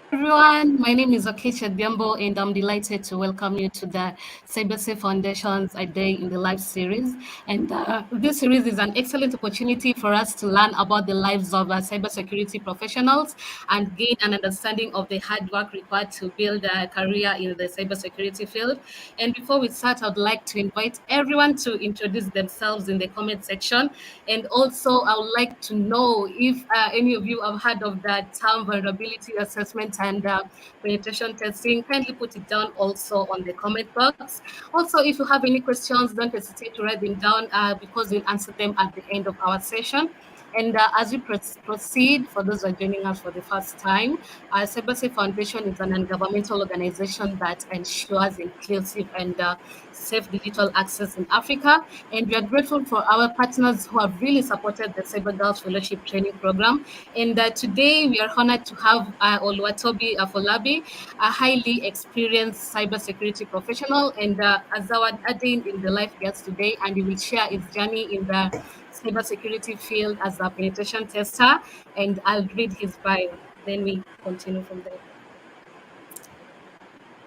Everyone, my name is Okesha Biambo, and I'm delighted to welcome you to the CyberSafe Foundation's A Day in the Life series. And this series is an excellent opportunity for us to learn about the lives of cybersecurity professionals and gain an understanding of the hard work required to build a career in the cybersecurity field. And before we start, I'd like to invite everyone to introduce themselves in the comment section. And also, I would like to know if any of you have heard of that term vulnerability assessment and penetration testing. Kindly put it down also on the comment box. Also, if you have any questions, don't hesitate to write them down because we'll answer them at the end of our session. And as we proceed, for those who are joining us for the first time, CyberSafe Foundation is an non-governmental organization that ensures inclusive and safe digital access in Africa. And we are grateful for our partners who have really supported the Cyber Girls Fellowship Training Program. And today we are honored to have Oluwatobi Afolabi, a highly experienced cybersecurity professional, and as our Adin in the life guest today, and he will share his journey in the cybersecurity field as a penetration tester. And I'll read his bio. Then we continue from there.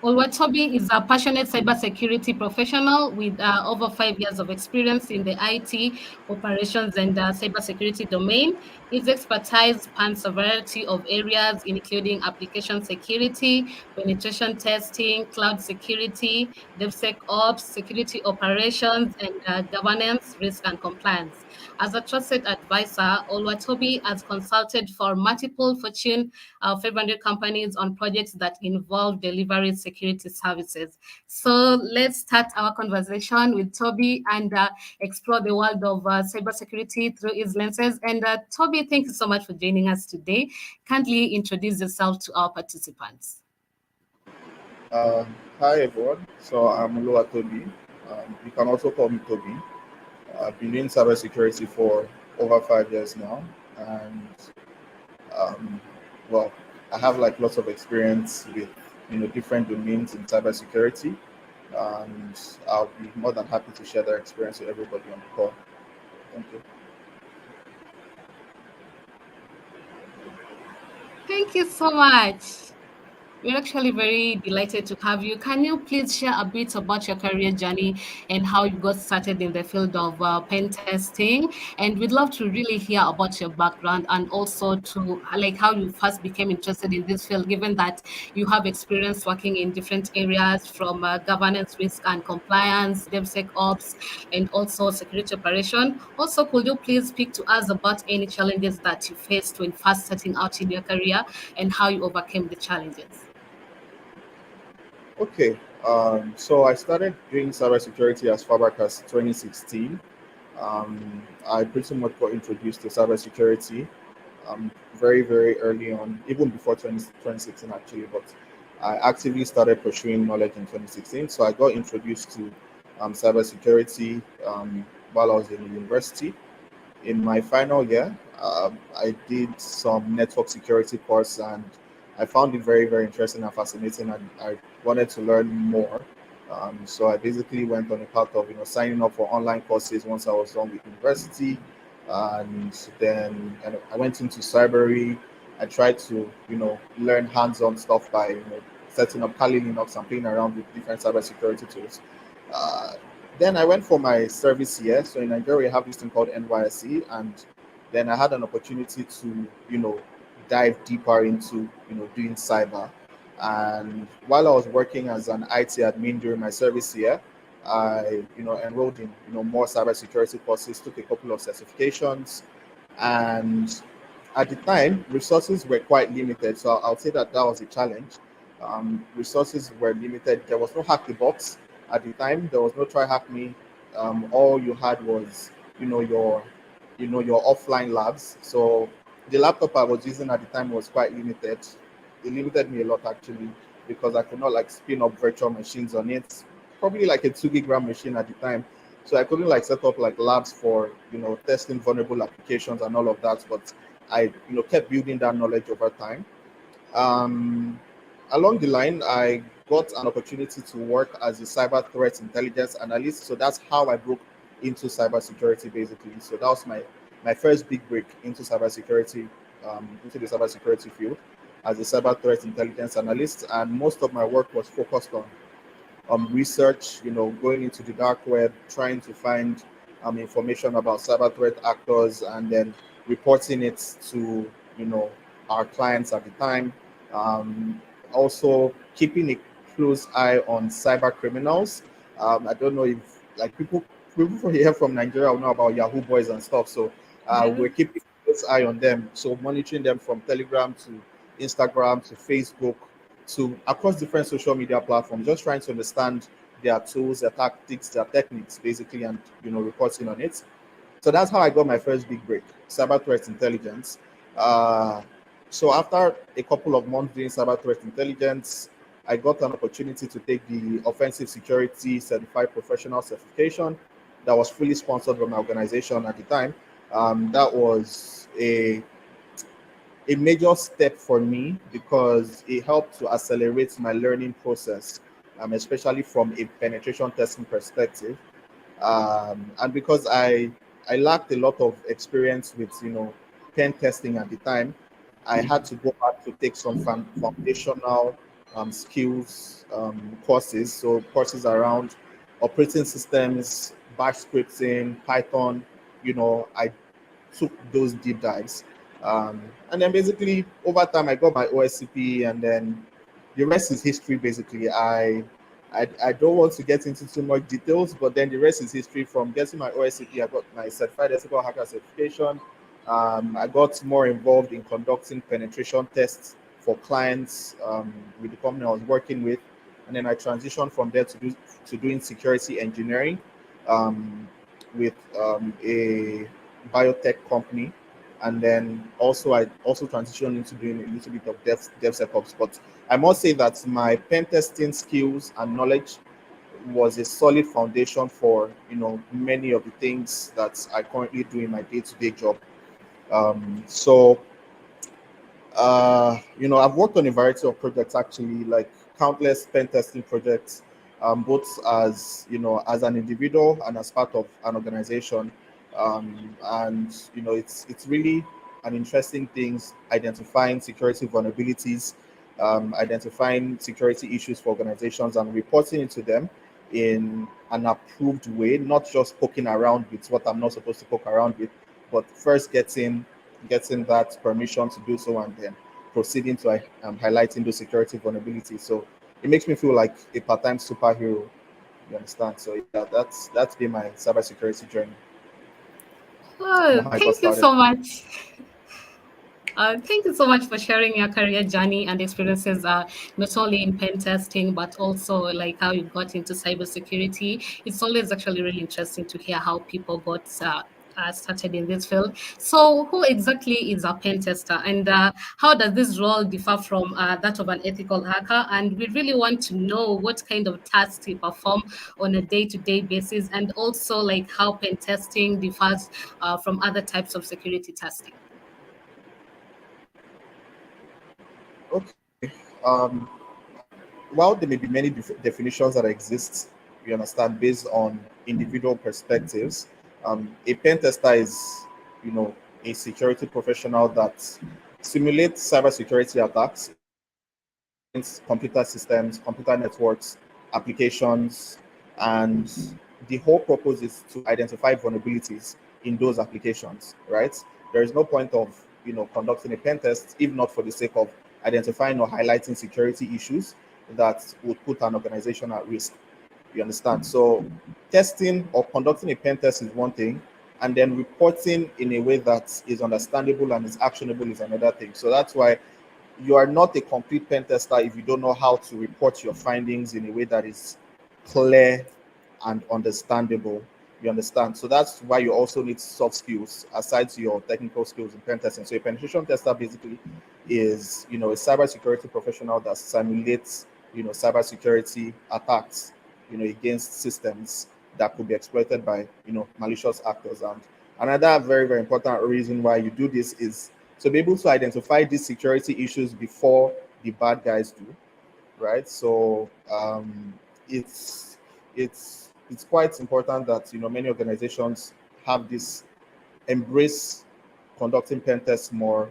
Olwatobi is a passionate cybersecurity professional with over 5 years of experience in the IT, operations, and cybersecurity domain. His expertise spans a variety of areas, including application security, penetration testing, cloud security, DevSecOps, security operations, and governance, risk, and compliance. As a trusted advisor, Olwatobi has consulted for multiple Fortune 500 companies on projects that involve delivery security services. So let's start our conversation with Toby and explore the world of cybersecurity through his lenses. And Toby, thank you so much for joining us today. Kindly introduce yourself to our participants. Uh, Hi everyone. So I'm Lua Toby. You can also call me Toby. I've been doing cybersecurity for over 5 years now, and um, well, I have like lots of experience with different domains in cybersecurity, and I'll be more than happy to share that experience with everybody on the call. Thank you. Thank you so much. We're actually very delighted to have you. Can you please share a bit about your career journey and how you got started in the field of pen testing? And we'd love to really hear about your background and also to like how you first became interested in this field, given that you have experience working in different areas from governance, risk and compliance, DevSecOps, and also security operation. Also, could you please speak to us about any challenges that you faced when first starting out in your career and how you overcame the challenges? Okay. So I started doing cybersecurity as far back as 2016. I pretty much got introduced to cybersecurity very, very early on, even before 2016 actually, but I actively started pursuing knowledge in 2016. So I got introduced to cybersecurity while I was in university. In my final year, I did some network security course, and I found it very, very interesting and fascinating, and I wanted to learn more. So I basically went on a path of signing up for online courses once I was done with university, and then I went into cybery. I tried to learn hands-on stuff by setting up Kali Linux and playing around with different cybersecurity tools. Uh, then I went for my service year. So in Nigeria, we have this thing called NYSC, and then I had an opportunity to, dive deeper into, doing cyber. And while I was working as an IT admin during my service year, I, enrolled in, more cybersecurity courses, took a couple of certifications, and at the time, resources were quite limited. So I'll say that that was a challenge. Resources were limited. There was no hack the box at the time. There was no try hack me. All you had was, your, your offline labs. So the laptop I was using at the time was quite limited. It limited me a lot actually because I could not like spin up virtual machines on it. Probably like a 2 gig RAM machine at the time. So I couldn't like set up like labs for testing vulnerable applications and all of that. But I kept building that knowledge over time. Um, Along the line, I got an opportunity to work as a cyber threat intelligence analyst. So that's how I broke into cybersecurity basically. So that was my first big break into cybersecurity, into the cybersecurity field. as a cyber threat intelligence analyst, and most of my work was focused on research, going into the dark web, trying to find information about cyber threat actors, and then reporting it to, our clients at the time. Um, Also, keeping a close eye on cyber criminals. I don't know if like people from here from Nigeria will know about Yahoo Boys and stuff. So Yeah. we're keeping a close eye on them. So monitoring them from Telegram to Instagram to Facebook to across different social media platforms, just trying to understand their tools, their tactics, their techniques, basically, and reporting on it. So that's how I got my first big break, cyber threat intelligence. Uh, so after a couple of months doing cyber threat intelligence, I got an opportunity to take the offensive security certified professional certification that was fully sponsored by my organization at the time. That was a major step for me because it helped to accelerate my learning process, especially from a penetration testing perspective. And because I lacked a lot of experience with pen testing at the time, I had to go back to take some foundational skills courses. So courses around operating systems, bash scripting, Python. I took those deep dives. And then basically over time I got my OSCP, and then the rest is history. Basically, I don't want to get into too much details, but then the rest is history. From getting my OSCP, I got my certified ethical hacker certification. I got more involved in conducting penetration tests for clients with the company I was working with, and then I transitioned from there to doing security engineering um, with a biotech company, and then also I also transitioned into doing a little bit of DevSecOps. But I must say that my pen testing skills and knowledge was a solid foundation for many of the things that I currently do in my day-to-day job. So I've worked on a variety of projects actually, like countless pen testing projects, both as as an individual and as part of an organization. And it's really an interesting thing identifying security vulnerabilities, identifying security issues for organizations and reporting into them in an approved way, not just poking around with what I'm not supposed to poke around with, but first getting that permission to do so, and then proceeding to highlighting those security vulnerabilities. So it makes me feel like a part-time superhero. You understand? So yeah, that's been my cybersecurity journey and Oh, how I got thank you started. so much. Thank you so much for sharing your career journey and experiences, not only in pen testing, but also like how you got into cybersecurity. It's always actually really interesting to hear how people got started in this field. So, who exactly is a pen tester, and how does this role differ from that of an ethical hacker? And we really want to know what kind of tasks you perform on a day-to-day basis, and also like how pen testing differs from other types of security testing. Okay. Um, while there may be many definitions that exist, you understand, based on individual perspectives, a pen tester is, a security professional that simulates cybersecurity attacks against computer systems, computer networks, applications, and the whole purpose is to identify vulnerabilities in those applications, right? There is no point of conducting a pen test if not for the sake of identifying or highlighting security issues that would put an organization at risk. You understand? So testing or conducting a pen test is one thing, and then reporting in a way that is understandable and is actionable is another thing. So that's why you are not a complete pen tester if you don't know how to report your findings in a way that is clear and understandable. You understand? So that's why you also need soft skills aside to your technical skills in pen testing. So a penetration tester basically is, a cybersecurity professional that simulates, cybersecurity attacks, against systems that could be exploited by, malicious actors. And another very, very important reason why you do this is to be able to identify these security issues before the bad guys do, right? So it's it's quite important that many organizations have this embrace conducting pen tests more,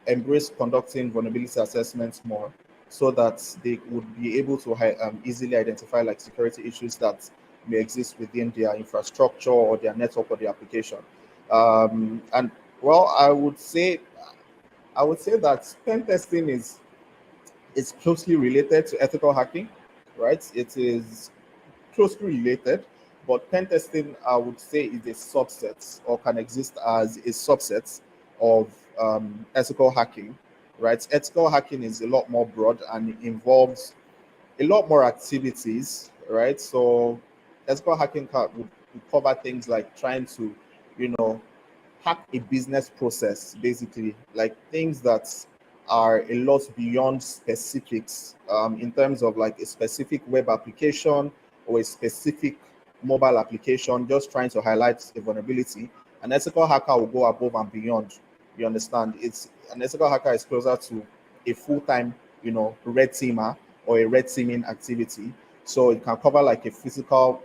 embrace conducting vulnerability assessments more, so that they would be able to easily identify like security issues that may exist within their infrastructure or their network or their application. And well, I would say that pen testing is closely related to ethical hacking, right? It is closely related, but pen testing, I would say, is a subset or can exist as a subset of ethical hacking, right? Ethical hacking is a lot more broad and it involves a lot more activities, right? So ethical hacking would cover things like trying to, you know, hack a business process, basically, like things that are a lot beyond specifics, in terms of like a specific web application or a specific mobile application, just trying to highlight a vulnerability. An ethical hacker will go above and beyond. You understand? It's an ethical hacker is closer to a full-time, red teamer or a red teaming activity. So it can cover like a physical,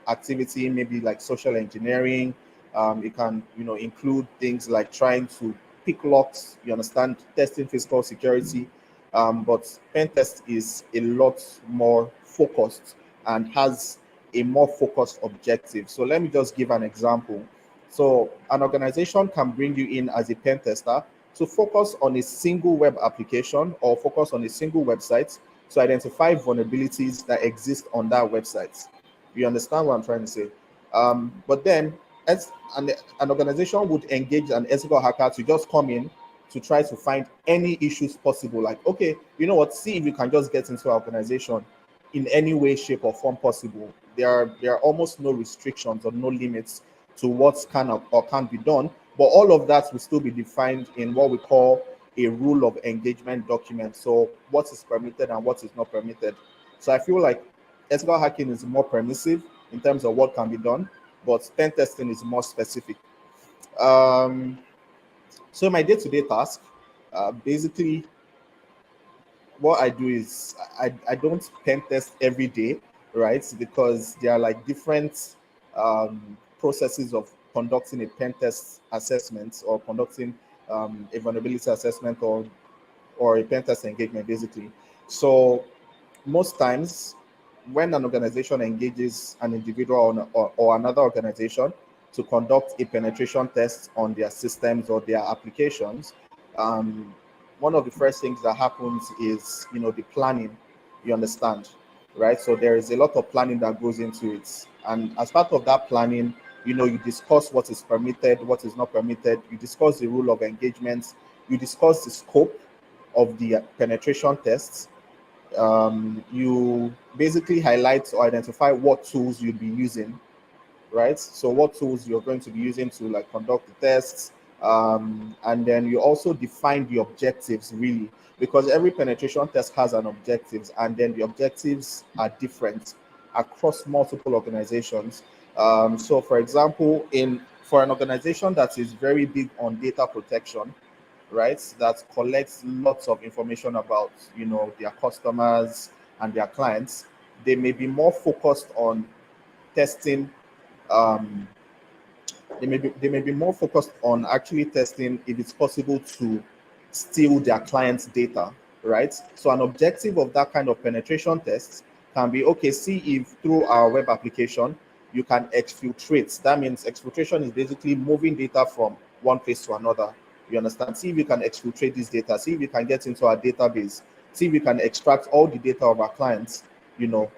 activity, maybe like social engineering. It can, include things like trying to pick locks. You understand, testing physical security. But pen test is a lot more focused and has a more focused objective. So let me just give an example. So an organization can bring you in as a pen tester to focus on a single web application or focus on a single website to identify vulnerabilities that exist on that website. You understand what I'm trying to say? But then, as an organization would engage an ethical hacker to just come in to try to find any issues possible. Like, okay, you know what? See if you can just get into our organization in any way, shape, or form possible. There are almost no restrictions or no limits to what can or can't be done. But all of that will still be defined in what we call a rule of engagement document. So what is permitted and what is not permitted. So I feel like ethical hacking is more permissive in terms of what can be done, but pen testing is more specific. Um, so my day-to-day task, basically, what I do is I don't pen test every day, right? Because there are like different processes of conducting a pen test assessment or conducting a vulnerability assessment or a pen test engagement, basically. So most times when an organization engages an individual or another organization to conduct a penetration test on their systems or their applications, um, one of the first things that happens is the planning. You understand, right? So there is a lot of planning that goes into it, and as part of that planning, you discuss what is permitted, what is not permitted. You discuss the rule of engagement. You discuss the scope of the penetration tests. You basically highlight or identify what tools you'll be using, right? So what tools you're going to be using to like conduct the tests, and then you also define the objectives, really, because every penetration test has an objectives, and then the objectives are different across multiple organizations. So for example, in for an organization that is very big on data protection, right, that collects lots of information about their customers and their clients, they may be more focused on testing. um, they may be more focused on actually testing if it's possible to steal their clients' data, right? So an objective of that kind of penetration tests can be, okay, see if through our web application you can exfiltrate. That means exfiltration is basically moving data from one place to another. You understand? See if you can exfiltrate this data. See if you can get into our database. See if you can extract all the data of our clients, you know,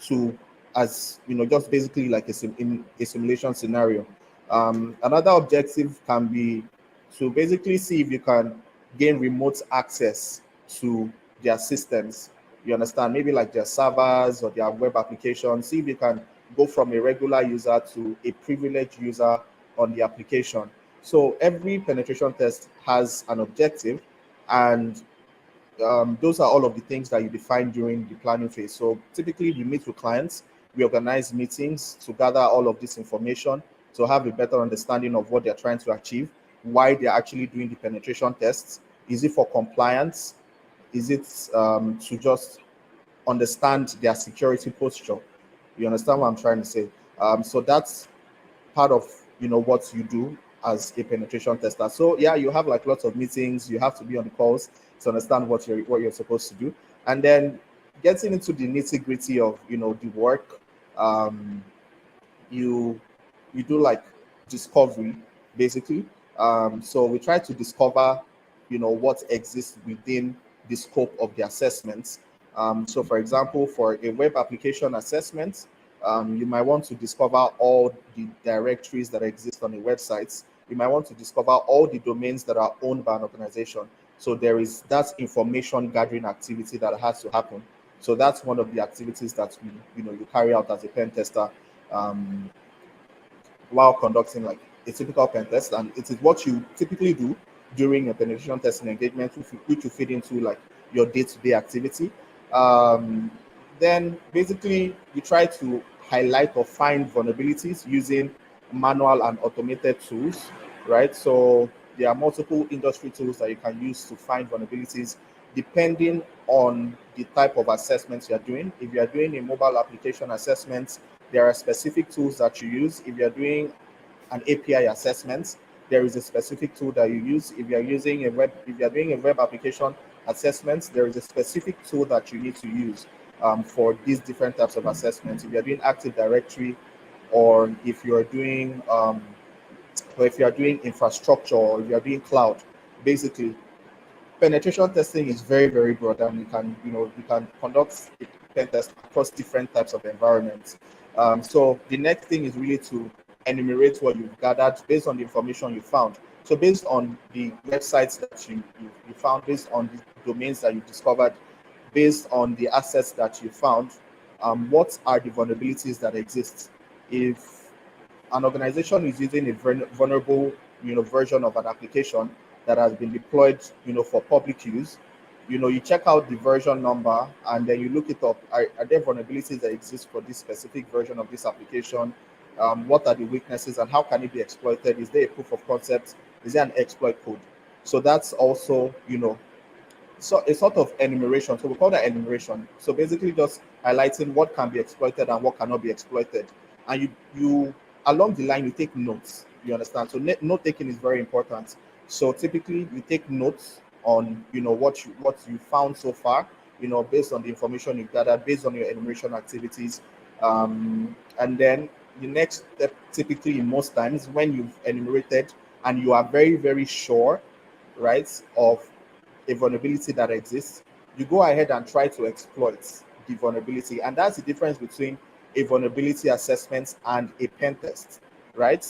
to as just basically like in a simulation scenario. Another objective can be to basically see if you can gain remote access to their systems. You understand? Maybe like their servers or their web application. See if you can go from a regular user to a privileged user on the application. So every penetration test has an objective, and those are all of the things that you define during the planning phase. So typically, we meet with clients, we organize meetings to gather all of this information to have a better understanding of what they're trying to achieve, why they're actually doing the penetration tests. Is it for compliance? Is it to just understand their security posture? You understand what I'm trying to say? So that's part of what you do. as a penetration tester. So yeah, you have like lots of meetings, you have to be on the calls to understand what you're supposed to do. And then getting into the nitty-gritty of the work, um, you you do like discovery basically. So we try to discover what exists within the scope of the assessments. So for example, for a web application assessment, you might want to discover all the directories that exist on a website. You might want to discover all the domains that are owned by an organization. So there is that information gathering activity that has to happen. So that's one of the activities that you carry out as a pen tester, um, while conducting like a typical pen test, and it is what you typically do during a penetration testing engagement, which you feed into like your day-to-day activity. Um, then basically you try to highlight or find vulnerabilities using manual and automated tools, right? So there are multiple industry tools that you can use to find vulnerabilities depending on the type of assessments you're doing. If you're doing a mobile application assessment, there are specific tools that you use. If you're doing an API assessment, there is a specific tool that you use. If you're doing a web application assessment, there is a specific tool that you need to use for these different types of assessments. If you're doing Active Directory, or if you are doing infrastructure, or if you are doing cloud, basically penetration testing is very, very broad, and you can conduct a pen test across different types of environments. So the next thing is really to enumerate what you've gathered based on the information you found. So based on the websites that you found, based on the domains that you discovered, based on the assets that you found, what are the vulnerabilities that exist? If an organization is using a vulnerable version of an application that has been deployed for public use, you check out the version number, and then you look it up. Are there vulnerabilities that exist for this specific version of this application? What are the weaknesses, and how can it be exploited? Is there a proof of concept? Is there an exploit code? So that's also so a sort of enumeration. So we call that enumeration. So basically just highlighting what can be exploited and what cannot be exploited. And you along the line you take notes. You understand? So note taking is very important. So typically you take notes on what you found so far, based on the information you've gathered, based on your enumeration activities. And then the next step, typically in most times, when you've enumerated and you are very, very sure, right, of a vulnerability that exists, you go ahead and try to exploit the vulnerability. And that's the difference between a vulnerability assessment and a pen test, right?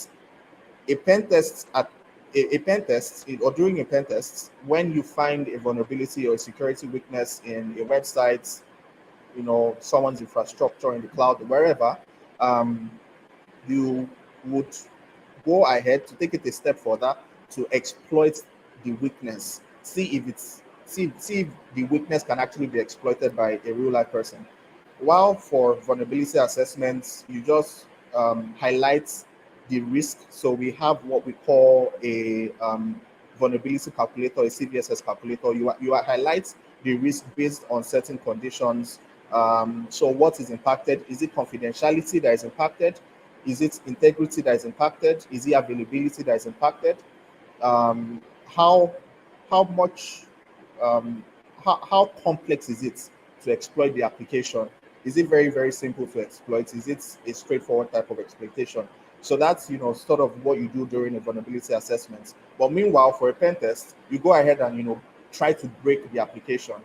A pen test at a pen test or during a pen test, when you find a vulnerability or a security weakness in a website, someone's infrastructure in the cloud, wherever, um, you would go ahead to take it a step further to exploit the weakness. See if the weakness can actually be exploited by a real life person. While for vulnerability assessments, you just highlight the risk. So we have what we call a vulnerability calculator, a CVSS calculator. You highlight the risk based on certain conditions. So what is impacted? Is it confidentiality that is impacted? Is it integrity that is impacted? Is it availability that is impacted? Um, how how much how complex is it to exploit the application? Is it very, very simple to exploit? Is it a straightforward type of exploitation? So that's sort of what you do during a vulnerability assessment. But meanwhile, for a pen test, you go ahead and try to break the application.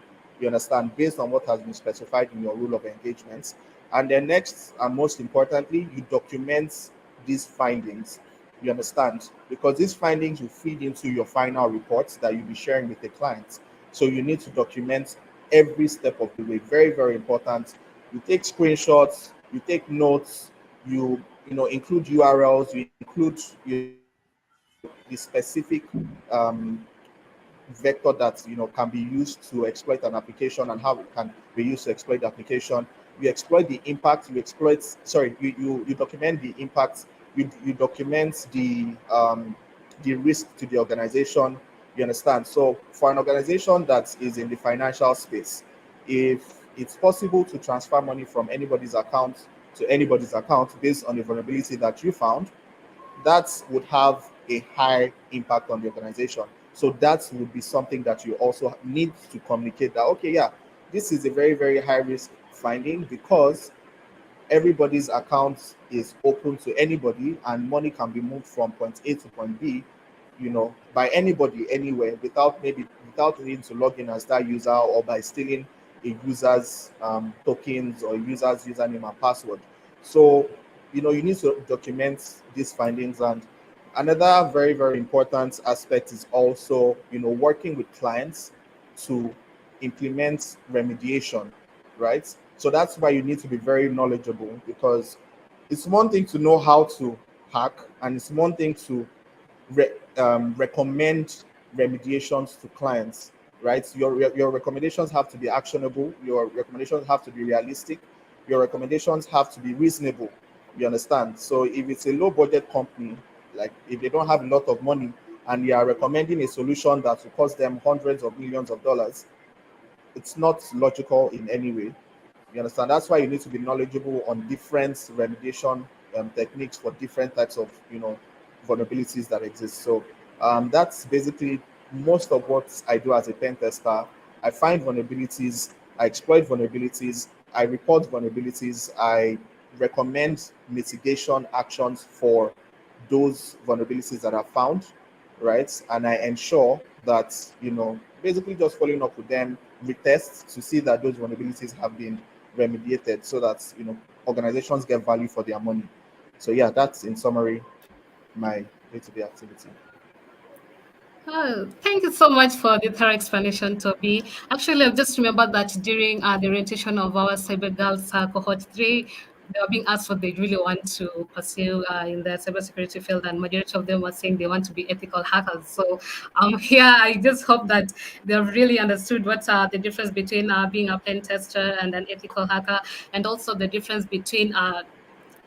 You understand, based on what has been specified in your rule of engagement. And then next and most importantly, you document these findings. You understand? Because these findings will feed into your final reports that you'll be sharing with the client. So you need to document every step of the way. Very, very important. You take screenshots, you take notes, include URLs, you include the specific vector that can be used to exploit an application, and how it can be used to exploit the application. You exploit the impact. You document the impact. You document the risk to the organization. You understand? So for an organization that is in the financial space, if it's possible to transfer money from anybody's account to anybody's account based on the vulnerability that you found, that would have a high impact on the organization. So that would be something that you also need to communicate that, okay, yeah, this is a very, very high risk finding because everybody's account is open to anybody and money can be moved from point A to point B, by anybody anywhere without needing to log in as that user or by stealing a user's tokens or user's username and password. So, you need to document these findings. And another very, very important aspect is also, working with clients to implement remediation, right? So that's why you need to be very knowledgeable, because it's one thing to know how to hack, and it's one thing to recommend remediations to clients, right? Your recommendations have to be actionable. Your recommendations have to be realistic. Your recommendations have to be reasonable. You understand? So if it's a low budget company, like if they don't have a lot of money and you are recommending a solution that will cost them hundreds of millions of dollars, it's not logical in any way. You understand? That's why you need to be knowledgeable on different remediation techniques for different types of vulnerabilities that exist. So that's basically most of what I do as a pen tester. I find vulnerabilities, I exploit vulnerabilities, I report vulnerabilities, I recommend mitigation actions for those vulnerabilities that are found, right? And I ensure that, basically just following up with them, retest to see that those vulnerabilities have been remediated so that, organizations get value for their money. So yeah, that's in summary my day-to-day activity. Oh, thank you so much for the thorough explanation, Toby. Actually, I've just remembered that during the orientation of our Cyber Girls cohort 3, they were being asked what they really want to pursue in the cybersecurity field, and majority of them were saying they want to be ethical hackers. So, here I just hope that they've really understood what the difference between being a pen tester and an ethical hacker, and also the difference between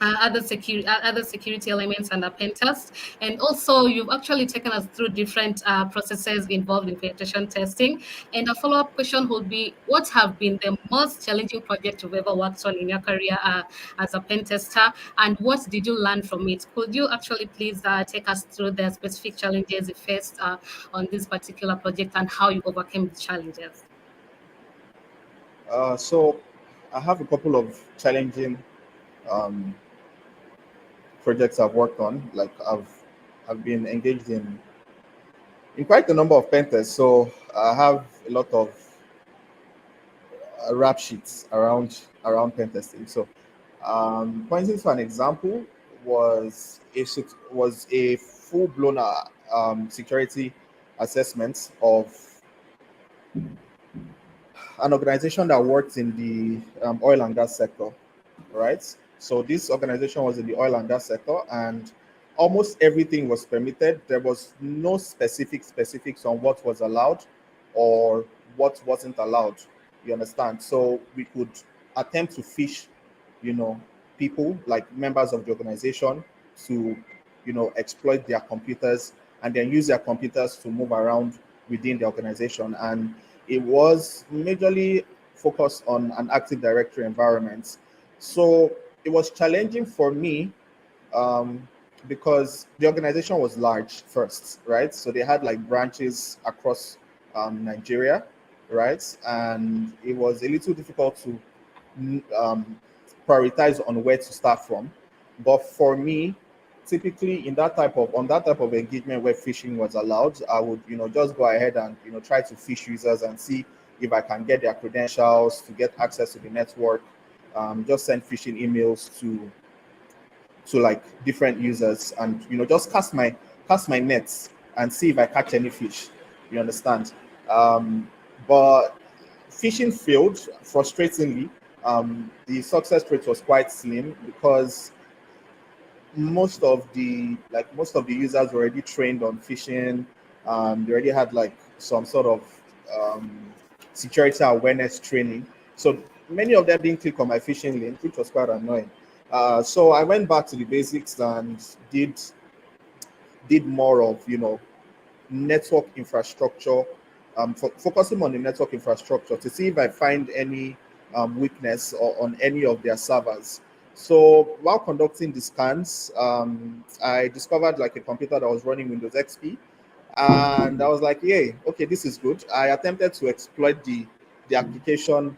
other security elements and a pen test. And also, you've actually taken us through different processes involved in penetration testing. And a follow-up question would be, what have been the most challenging project you've ever worked on in your career as a pen tester, and what did you learn from it? Could you actually please take us through the specific challenges you faced on this particular project and how you overcame the challenges? So I have a couple of challenging um, projects I've worked on. Like I've been engaged in quite a number of pen tests. So I have a lot of rap sheets around pen testing. So pointing to an example was a full blown security assessment of an organization that works in the oil and gas sector, right? So this organization was in the oil and gas sector, and almost everything was permitted. There was no specifics on what was allowed or what wasn't allowed. You understand? So we could attempt to fish, you know, people like members of the organization to, exploit their computers and then use their computers to move around within the organization. And it was majorly focused on an Active Directory environment. So it was challenging for me um, because the organization was large first, right? So they had like branches across Nigeria, right? And it was a little difficult to um, prioritize on where to start from. But for me, typically in that type of on that type of engagement where phishing was allowed, I would just go ahead and try to fish users and see if I can get their credentials to get access to the network. Just send phishing emails to like different users and just cast my nets and see if I catch any fish. You understand? But fishing failed frustratingly. The success rate was quite slim because most of the users were already trained on phishing. They already had like some sort of security awareness training. So many of them didn't click on my phishing link, which was quite annoying. So I went back to the basics and did more of network infrastructure, focusing on the network infrastructure to see if I find any weakness on any of their servers. So while conducting the scans, I discovered like a computer that was running Windows XP, and I was like, "Yay, okay, this is good." I attempted to exploit the application,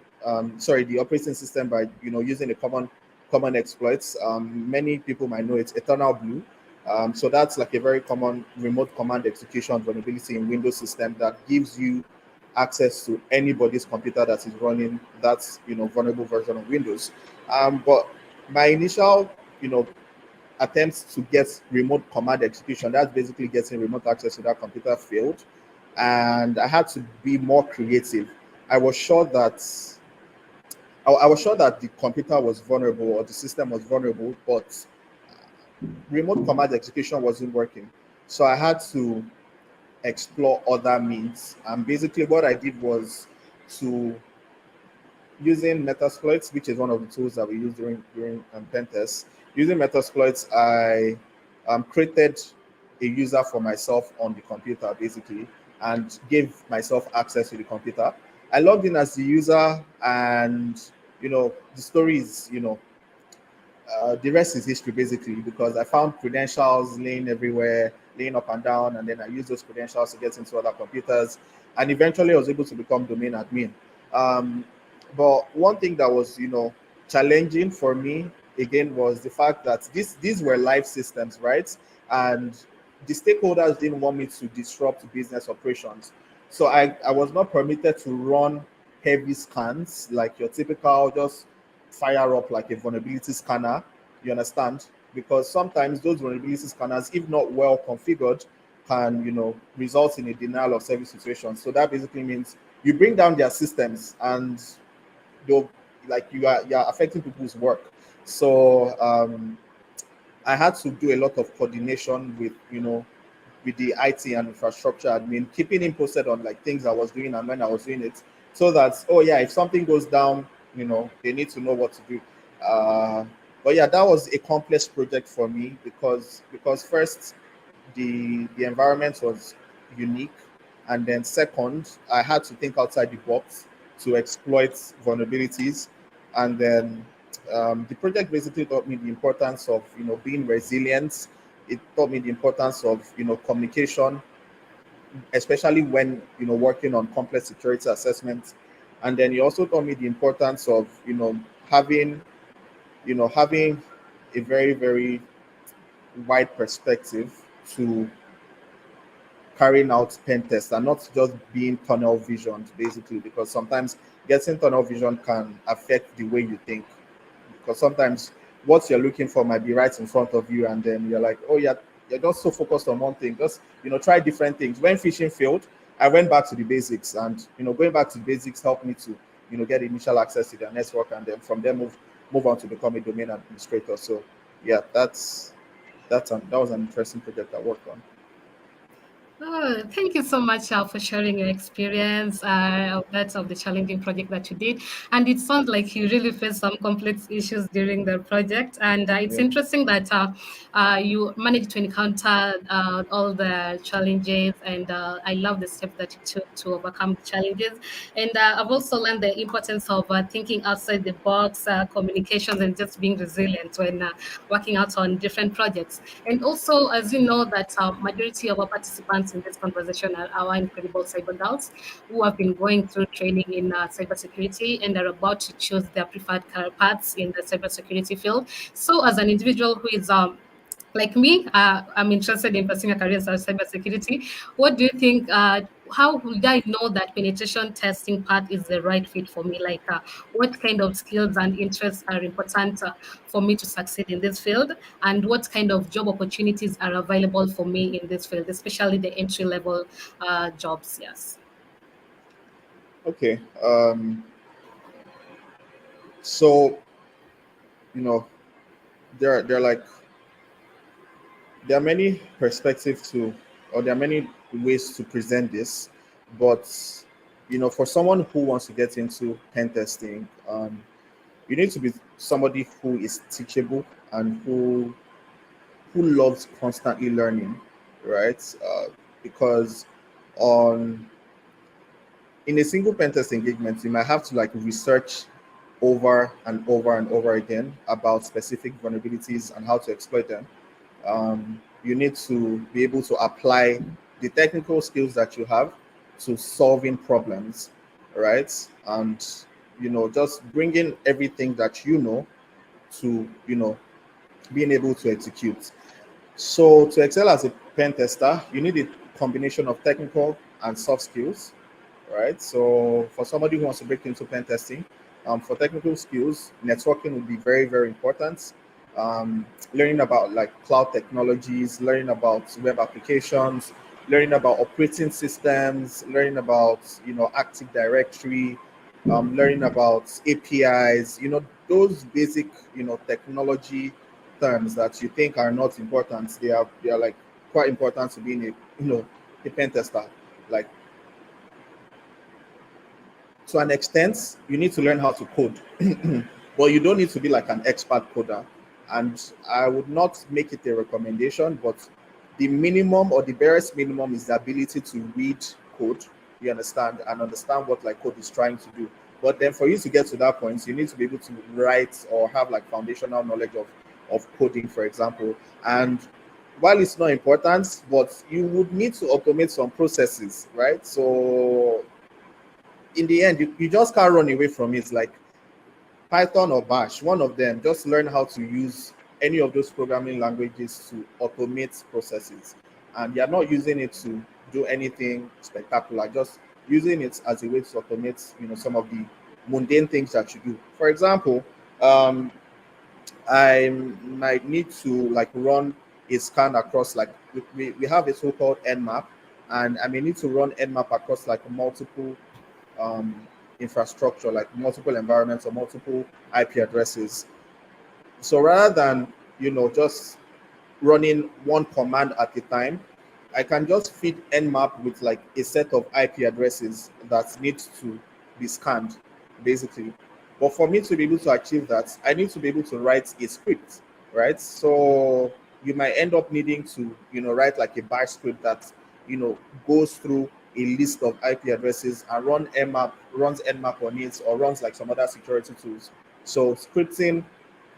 sorry, the operating system by using a common exploits. Many people might know it's Eternal Blue. So that's like a very common remote command execution vulnerability in Windows system that gives you access to anybody's computer that is running that vulnerable version of Windows. But my initial you know attempts to get remote command execution, that's basically getting remote access to that computer, failed, and I had to be more creative. I was sure that I was sure that the computer was vulnerable or the system was vulnerable, but remote command execution wasn't working. So I had to explore other means. And basically, what I did was to using Metasploits, which is one of the tools that we use during pen tests. Using Metasploits, I created a user for myself on the computer, basically, and gave myself access to the computer. I logged in as the user, and the story is the rest is history, basically, because I found credentials laying everywhere, laying up and down, and then I used those credentials to get into other computers, and eventually I was able to become domain admin. Um, but one thing that was challenging for me again was the fact that these were live systems, right? And the stakeholders didn't want me to disrupt business operations, so I was not permitted to run heavy scans like your typical just fire up like a vulnerability scanner. You understand? Because sometimes those vulnerability scanners, if not well configured, can result in a denial of service situation. So that basically means you bring down their systems, and they'll like you are affecting people's work. So I had to do a lot of coordination with the IT and infrastructure admin, keeping him posted on like things I was doing and when I was doing it, so that, oh yeah, if something goes down, they need to know what to do. Uh, but yeah, that was a complex project for me because first the environment was unique, and then second, I had to think outside the box to exploit vulnerabilities, and then the project basically taught me the importance of being resilient. It taught me the importance of communication, especially when working on complex security assessments, and then it also taught me the importance of having having a very very wide perspective to carrying out pen tests and not just being tunnel visioned, basically, because sometimes getting tunnel vision can affect the way you think, because sometimes what you're looking for might be right in front of you, and then you're like, oh yeah, you're just so focused on one thing. Just try different things. When phishing failed, I went back to the basics, and going back to the basics helped me to get initial access to their network, and then from there move on to become a domain administrator. So yeah, that was an interesting project I worked on. Oh, thank you so much for sharing your experience of that of the challenging project that you did. And it sounds like you really faced some complex issues during the project. And it's Yeah. interesting that you managed to encounter all the challenges. And I love the steps that you took to overcome the challenges. And I've also learned the importance of thinking outside the box, communications, and just being resilient when working out on different projects. And also, as you know, that majority of our participants in this conversation are our incredible cyber girls who have been going through training in cybersecurity and are about to choose their preferred career paths in the cybersecurity field. So, as an individual who is like me, I'm interested in pursuing a career in cybersecurity. What do you think? How would I know that penetration testing path is the right fit for me? Like, what kind of skills and interests are important for me to succeed in this field? And what kind of job opportunities are available for me in this field, especially the entry level jobs? Yes. Okay. So you know there are like there are many perspectives to, or there are many ways to present this, but for someone who wants to get into pen testing, you need to be somebody who is teachable and who loves constantly learning, right? Because on in a single pen test engagement, you might have to like research over and over and over again about specific vulnerabilities and how to exploit them. You need to be able to apply the technical skills that you have to solving problems, right? And just bringing everything that to being able to execute. So to excel as a pen tester, you need a combination of technical and soft skills, right? So for somebody who wants to break into pen testing, for technical skills, networking would be very, very important. Learning about like cloud technologies, learning about web applications, learning about operating systems, learning about Active Directory, learning about APIs. Those basic technology terms that you think are not important, they are like quite important to being a pen tester. Like, to an extent, you need to learn how to code, but you don't need to be like an expert coder. And I would not make it a recommendation, but the minimum or the barest minimum is the ability to read code, you understand, and understand what like code is trying to do. But then for you to get to that point, you need to be able to write or have like foundational knowledge of coding, for example. And while it's not important, but you would need to automate some processes, right? So in the end, you just can't run away from it. Like Python or Bash, one of them, just learn how to use any of those programming languages to automate processes. And you're not using it to do anything spectacular, just using it as a way to automate, some of the mundane things that you do. For example, um, I might need to like run a scan across like we have a so-called Nmap, and I may need to run Nmap across like multiple infrastructure, like multiple environments or multiple IP addresses. So rather than just running one command at a time, I can just feed Nmap with like a set of IP addresses that needs to be scanned, basically. But for me to be able to achieve that, I need to be able to write a script, right? So you might end up needing to, write like a bash script that, goes through a list of IP addresses and runs Nmap on it, or runs like some other security tools. So scripting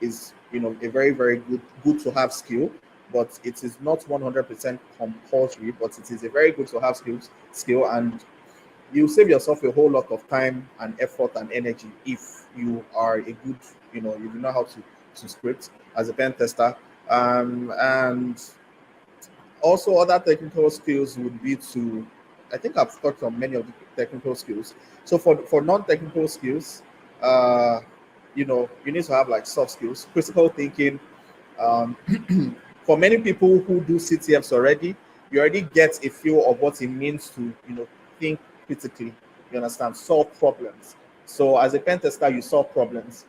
is, a very, very good to have skill, but it is not 100% compulsory, but it is a very good to have skill, and you save yourself a whole lot of time and effort and energy if you are a good, you know how to script as a pen tester. And also other technical skills would be to, I think I've touched on many of the technical skills. So for non-technical skills, uh you need to have like soft skills, critical thinking. um, for many people who do CTFs already, you already get a feel of what it means to, think critically. You understand, solve problems. So as a pen tester, you solve problems.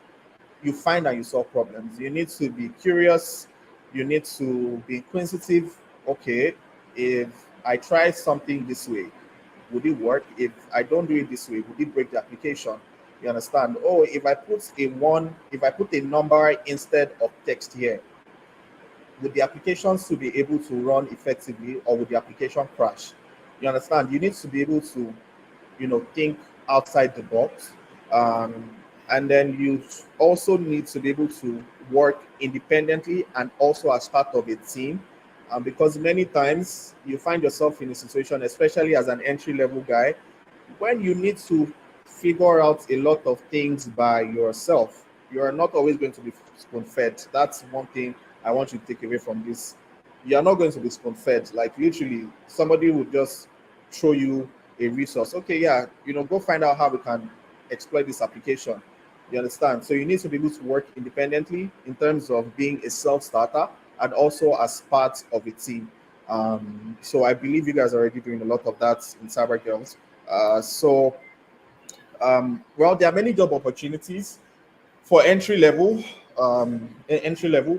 You find and you solve problems. You need to be curious. You need to be inquisitive. Okay, if I try something this way, would it work? If I don't do it this way, would it break the application? You understand? Oh, if I put a number instead of text here, would the application still be able to run effectively, or would the application crash? You understand? You need to be able to, think outside the box. um, and then you also need to be able to work independently and also as part of a team. Because many times you find yourself in a situation, especially as an entry level guy, when you need to figure out a lot of things by yourself. You are not always going to be spoon fed. That's one thing I want you to take away from this. You are not going to be spoon fed. Like literally, somebody would just throw you a resource. Okay, yeah, go find out how we can exploit this application. You understand? So you need to be able to work independently in terms of being a self starter and also as part of a team. So I believe you guys are already doing a lot of that in Cyber Girls. Well, there are many job opportunities for entry level,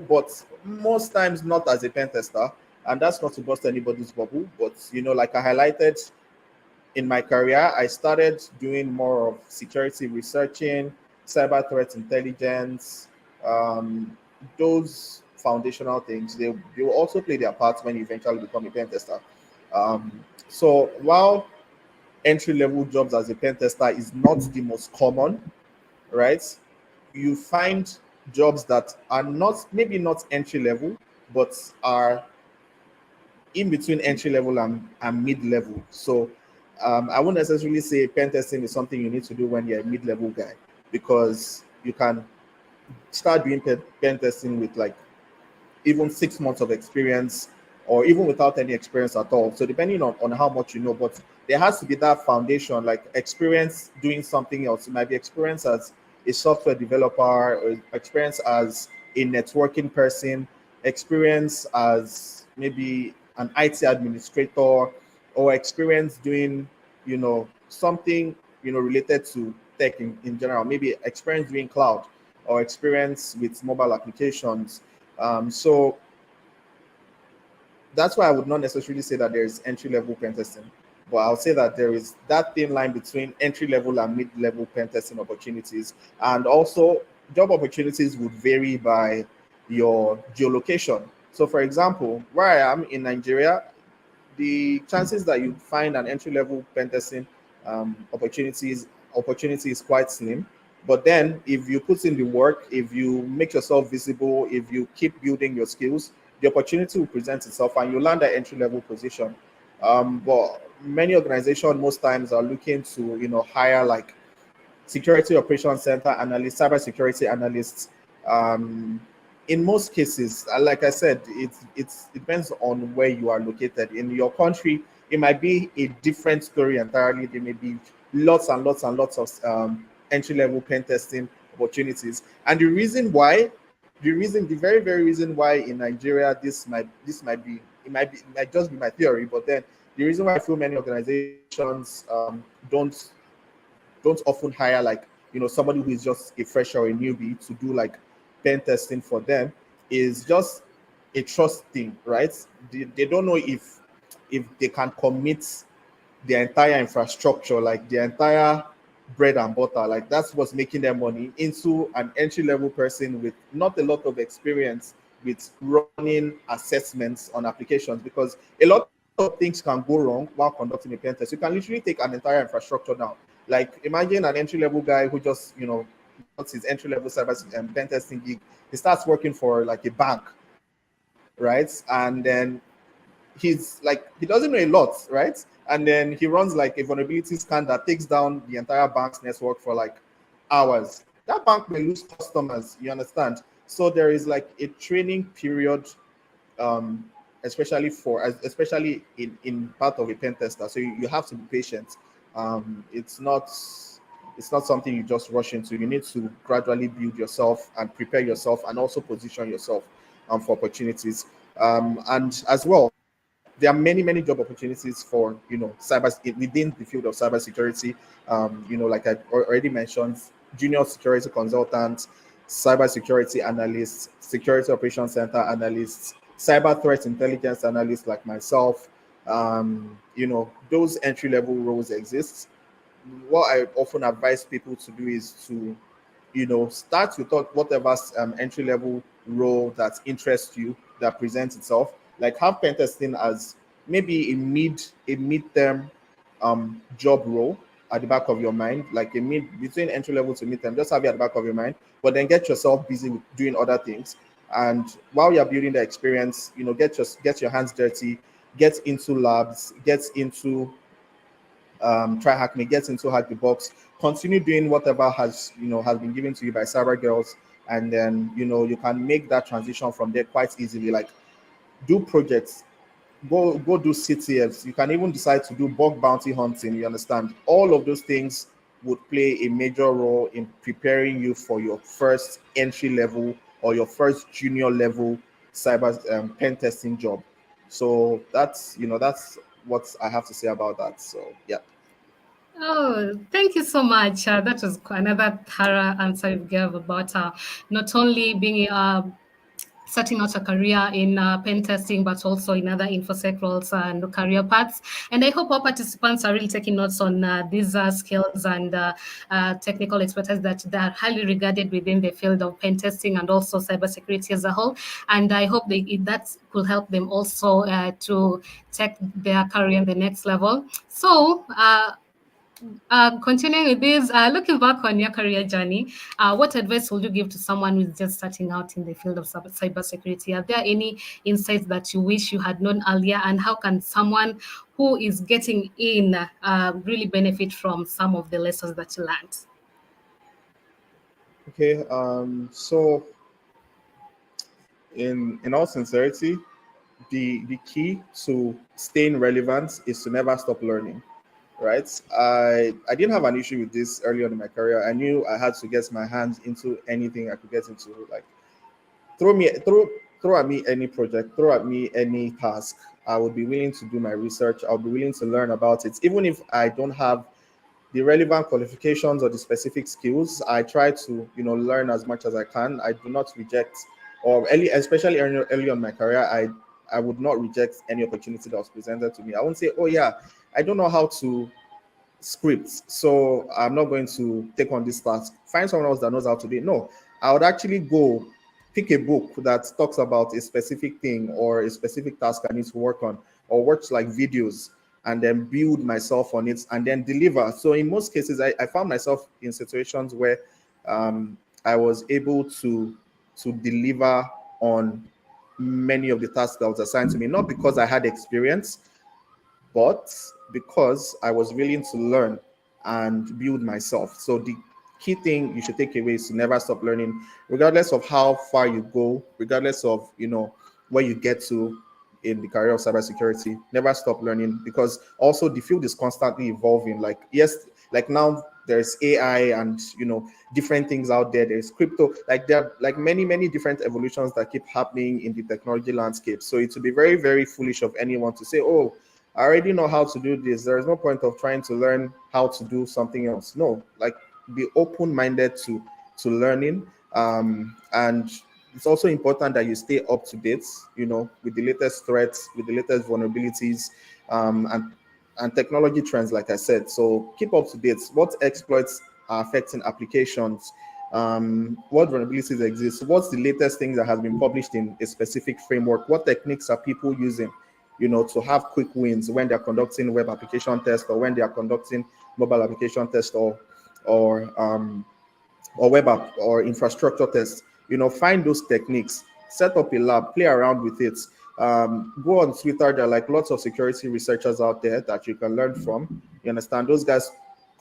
but most times not as a pen tester. And that's not to bust anybody's bubble, but like I highlighted, in my career, I started doing more of security researching, cyber threat intelligence, um, those foundational things. They will also play their part when you eventually become a pen tester. So while entry level jobs as a pen tester is not the most common, right? you find jobs that are not, maybe not entry level, but are in between entry level and mid level. So I won't necessarily say pen testing is something you need to do when you're a mid level guy, because you can start doing pen testing with like even 6 months of experience, or even without any experience at all. So depending on how much you know, but there has to be that foundation, like experience doing something else. It might be experience as a software developer, or experience as a networking person, experience as maybe an IT administrator, or experience doing, something, related to tech in general, maybe experience doing cloud, or experience with mobile applications. So that's why I would not necessarily say that there is entry level pen testing, but I'll say that there is that thin line between entry level and mid level pen testing opportunities. And also, job opportunities would vary by your geolocation. So, for example, where I am in Nigeria, the chances that you find an entry level pen testing opportunity is quite slim. But then, if you put in the work, if you make yourself visible, if you keep building your skills, the opportunity will present itself, and you land an entry level position. But many organizations most times are looking to hire like security operations center analysts, cybersecurity analysts. Um, in most cases, like I said, it depends on where you are located. In your country, it might be a different story entirely. There may be lots and lots and lots of entry level pen testing opportunities. And the very very reason why in Nigeria this might be it might just be my theory, but then the reason why I feel many organizations don't often hire like somebody who is just a fresher or a newbie to do like pen testing for them is just a trust thing, right? They don't know if they can commit their entire infrastructure, like their entire bread and butter, like that's what's making them money, into an entry level person with not a lot of experience with running assessments on applications, because a lot of things can go wrong while conducting a pen test. You can literally take an entire infrastructure down. Like imagine an entry level guy who just got his entry level cyber pen testing gig. He starts working for like a bank, right? And then he doesn't know a lot, right? And then he runs like a vulnerability scan that takes down the entire bank's network for like hours. That bank may lose customers, you understand? So there is like a training period, um, especially in part of a pen tester. So you have to be patient. It's not something you just rush into. You need to gradually build yourself and prepare yourself, and also position yourself for opportunities. And as well, there are many job opportunities for within the field of cybersecurity. Like I already mentioned, junior security consultants, cybersecurity analysts, security operations center analysts, cyber threat intelligence analysts like myself. Those entry level roles exist. What I often advise people to do is to start with whatever entry level role that interests you, that presents itself. Like have pen testing as maybe a mid term job role at the back of your mind, like a mid between entry level to mid term. Just have it at the back of your mind, but then get yourself busy with doing other things. And while you're building the experience, get your hands dirty, get into labs, get into try hack me, get into hack the box, continue doing whatever has been given to you by cyber girls, and then you can make that transition from there quite easily. Like do projects, go do CTFs. You can even decide to do bug bounty hunting. You understand? All of those things would play a major role in preparing you for your first entry level or your first junior level cyber pen testing job. So that's what I have to say about that. So yeah. Oh, thank you so much. That was another thorough answer you gave about not only being starting out a career in pen testing, but also in other infosec roles and career paths. And I hope our participants are really taking notes on these skills and technical expertise that are highly regarded within the field of pen testing and also cybersecurity as a whole. And I hope that could help them also to take their career in the next level. So, Continuing with this, looking back on your career journey, what advice would you give to someone who's just starting out in the field of cybersecurity? Are there any insights that you wish you had known earlier, and how can someone who is getting in really benefit from some of the lessons that you learned? Okay. So in all sincerity, the key to staying relevant is to never stop learning. Right. I didn't have an issue with this early on in my career. I knew I had to get my hands into anything I could get into. Like throw me throw at me any project, throw at me any task. I would be willing to do my research. I'll be willing to learn about it, even if I don't have the relevant qualifications or the specific skills. I try to learn as much as I can. I do not reject, or early, especially early on in my career, I would not reject any opportunity that was presented to me. I won't say, oh yeah, I don't know how to scripts, so I'm not going to take on this task. Find someone else that knows how to do it. No, I would actually go pick a book that talks about a specific thing or a specific task I need to work on, or watch like videos and then build myself on it and then deliver. So in most cases, I found myself in situations where I was able to deliver on many of the tasks that was assigned to me, not because I had experience, but because I was willing to learn and build myself. So the key thing you should take away is to never stop learning, regardless of how far you go, regardless of where you get to in the career of cybersecurity. Never stop learning, because also the field is constantly evolving. Like yes, like now there's AI and different things out there. There's crypto. Like there are like many different evolutions that keep happening in the technology landscape. So it would be very very foolish of anyone to say, oh, I already know how to do this. There is no point of trying to learn how to do something else. No, like be open-minded to learning. And it's also important that you stay up to date, with the latest threats, with the latest vulnerabilities, and technology trends, like I said. So keep up to date. What exploits are affecting applications? What vulnerabilities exist? What's the latest thing that has been published in a specific framework? What techniques are people using, to have quick wins when they're conducting web application tests, or when they are conducting mobile application tests, or web app or infrastructure tests. Find those techniques, set up a lab, play around with it. Go on Twitter. There are like lots of security researchers out there that you can learn from. You understand? Those guys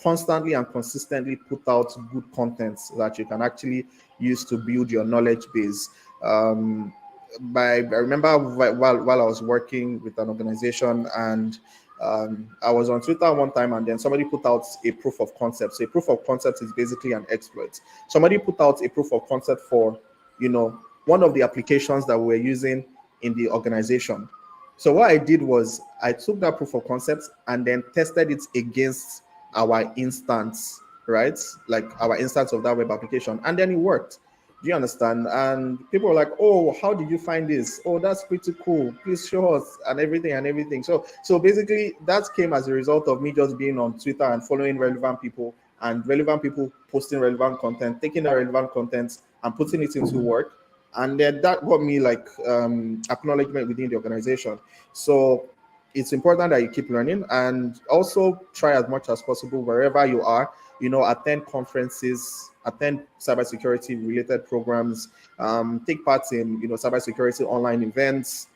constantly and consistently put out good content that you can actually use to build your knowledge base. I remember while I was working with an organization, and I was on Twitter one time, and then somebody put out a proof of concept. So a proof of concept is basically an exploit. Somebody put out a proof of concept for, one of the applications that we were using in the organization. So what I did was I took that proof of concept and then tested it against our instance, right? Like our instance of that web application, and then it worked. Do you understand? And people were like, "Oh, how did you find this? Oh, that's pretty cool. Please show us," and everything and everything. So basically, that came as a result of me just being on Twitter and following relevant people, and relevant people posting relevant content, taking that relevant content and putting it into work, and then that got me like acknowledgement within the organization. So it's important that you keep learning, and also try as much as possible wherever you are, attend conferences, attend cybersecurity related programs, take part in cybersecurity online events,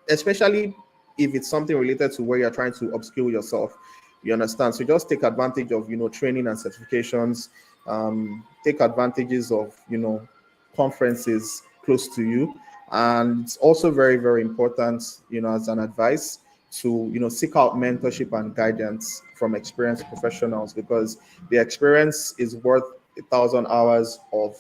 especially if it's something related to where you're trying to upskill yourself. You understand? So just take advantage of training and certifications. Take advantages of conferences close to you, and it's also very very important, as an advice, to seek out mentorship and guidance from experienced professionals, because the experience is worth 1,000 hours of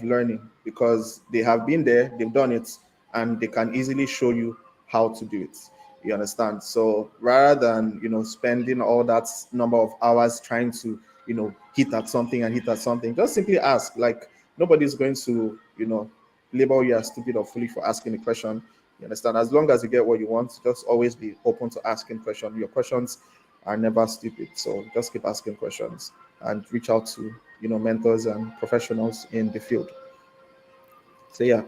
learning, because they have been there, they've done it, and they can easily show you how to do it. You understand? So rather than spending all that number of hours trying to hit at something and hit at something, just simply ask. Like nobody's going to label you as stupid or foolish for asking a question. You understand? As long as you get what you want, just always be open to asking questions. Your questions are never stupid, so just keep asking questions and reach out to mentors and professionals in the field. So yeah.